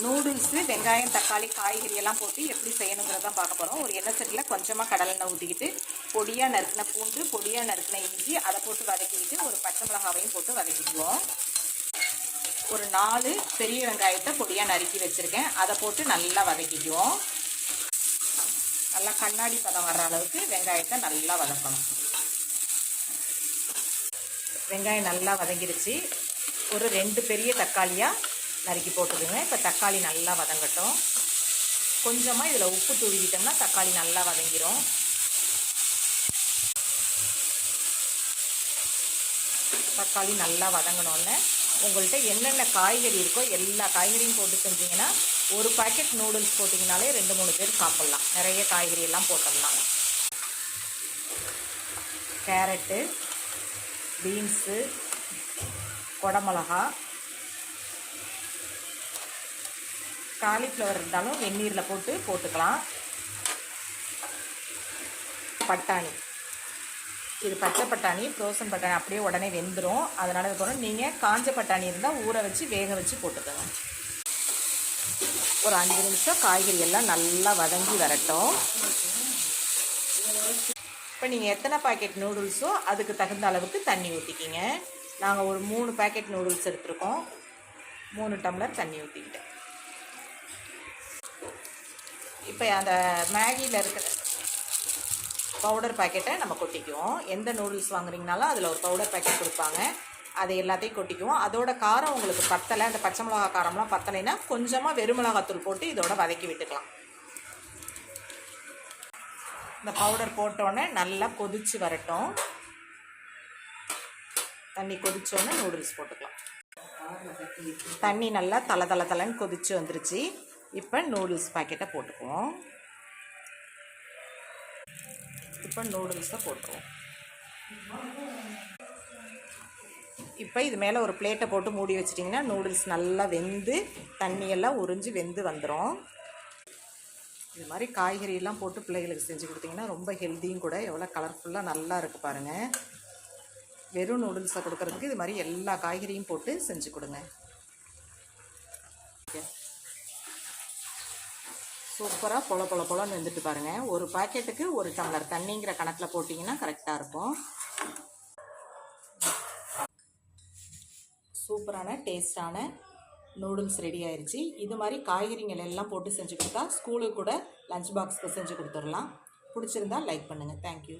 Noodles வெங்காயம் தக்காளி காய்கறி எல்லாம் போட்டு எப்படி செய்யணுங்கிறத பார்க்க போகிறோம். ஒரு எண்ணெய் சட்டியில் கொஞ்சமாக கடலெண்ணெய் ஊற்றிக்கிட்டு பொடியாக நறுக்கின பூண்டு பொடியாக நறுக்கின இஞ்சி அதை போட்டு வதக்கிக்கிட்டு ஒரு பச்சை மிளகாவையும் போட்டு வதக்கிக்குவோம். ஒரு 4 பெரிய வெங்காயத்தை பொடியாக நறுக்கி வச்சுருக்கேன், அதை போட்டு நல்லா வதக்கிக்குவோம். நல்லா கண்ணாடி பதம் வர்ற அளவுக்கு வெங்காயத்தை நல்லா வதக்கணும். வெங்காயம் நல்லா வதங்கிடுச்சு. ஒரு 2 பெரிய தக்காளியாக நறுக்கி போட்டுக்குங்க. இப்போ தக்காளி நல்லா வதங்கட்டும். கொஞ்சமாக இதில் உப்பு தூவிக்கிட்டோம்னா தக்காளி நல்லா வதங்கிடும். தக்காளி நல்லா வதங்கினோடனே உங்கள்கிட்ட என்னென்ன காய்கறி இருக்கோ எல்லா காய்கறியும் போட்டு செஞ்சிங்கன்னா ஒரு பாக்கெட் நூடுல்ஸ் போட்டிங்கனாலே 2-3 பேர் சாப்பிட்லாம். நிறைய காய்கறி எல்லாம் போட்டுடலாம். கேரட்டு, பீன்ஸு, கொடமிளகா, காலிஃப்ளவர் இருந்தாலும் வெந்நீரில் போட்டுக்கலாம். பட்டாணி, இது பச்சை பட்டாணி, ஃப்ரோசன் பட்டாணி அப்படியே உடனே வெந்துடும். அதனால் இது போகிறோம். நீங்கள் காஞ்ச பட்டாணி இருந்தால் ஊற வச்சு வேக வச்சு போட்டுக்கோங்க. ஒரு 5 நிமிஷம் காய்கறி எல்லாம் நல்லா வதங்கி வரட்டும். இப்போ நீங்கள் எத்தனை பாக்கெட் நூடுல்ஸோ அதுக்கு தகுந்த அளவுக்கு தண்ணி ஊற்றிக்கிங்க. நாங்கள் ஒரு 3 பாக்கெட் நூடுல்ஸ் எடுத்துருக்கோம். 3 டம்ளர் தண்ணி ஊற்றிக்கிட்டேன். இப்போ அந்த மேகியில் இருக்கிற பவுடர் பாக்கெட்டை நம்ம கொட்டிக்குவோம். எந்த நூடுல்ஸ் வாங்குறீங்கனாலும் அதில் ஒரு பவுடர் பாக்கெட் கொடுப்பாங்க, அதை எல்லாத்தையும் கொட்டிக்குவோம். அதோட காரம் உங்களுக்கு பத்தலை, அந்த பச்சை மிளகா காரம்லாம் பத்தலைன்னா கொஞ்சமாக வெறுமிளகாத்தூள் போட்டு இதோட வதக்கி விட்டுக்கலாம். இந்த பவுடர் போட்டோன்னே நல்லா கொதித்து வரட்டும். தண்ணி கொதிச்சோன்னே நூடுல்ஸ் போட்டுக்கலாம். தண்ணி நல்லா தலை கொதித்து வந்துருச்சு. இப்போ நூடுல்ஸ் பாக்கெட்டை போட்டுக்குவோம். இப்போ நூடுல்ஸை போட்டுருவோம். இப்போ இது மேலே ஒரு பிளேட்டை போட்டு மூடி வச்சிட்டிங்கன்னா நூடுல்ஸ் நல்லா வெந்து தண்ணியெல்லாம் உறிஞ்சி வெந்து வந்துடும். இது மாதிரி காய்கறியெல்லாம் போட்டு பிள்ளைகளுக்கு செஞ்சு கொடுத்தீங்கன்னா ரொம்ப ஹெல்த்தியும் கூட. எவ்வளோ கலர்ஃபுல்லாக நல்லா இருக்குது பாருங்கள். வெறும் நூடுல்ஸை கொடுக்குறதுக்கு இது மாதிரி எல்லா காய்கறியும் போட்டு செஞ்சு கொடுங்க. சூப்பராக பொல வெந்துட்டு பாருங்கள். ஒரு பாக்கெட்டுக்கு 1 டம்ளர் தண்ணிங்கிற கணக்கில் போட்டிங்கன்னா கரெக்டாக இருக்கும். சூப்பரான டேஸ்டான நூடுல்ஸ் ரெடி ஆயிடுச்சு. இது மாதிரி காய்கறிகள் எல்லாம் போட்டு செஞ்சு கொடுத்தா ஸ்கூலுக்கு கூட லஞ்ச் பாக்ஸ்க்கு செஞ்சு கொடுத்துடலாம். பிடிச்சிருந்தா லைக் பண்ணுங்கள். தேங்க்யூ.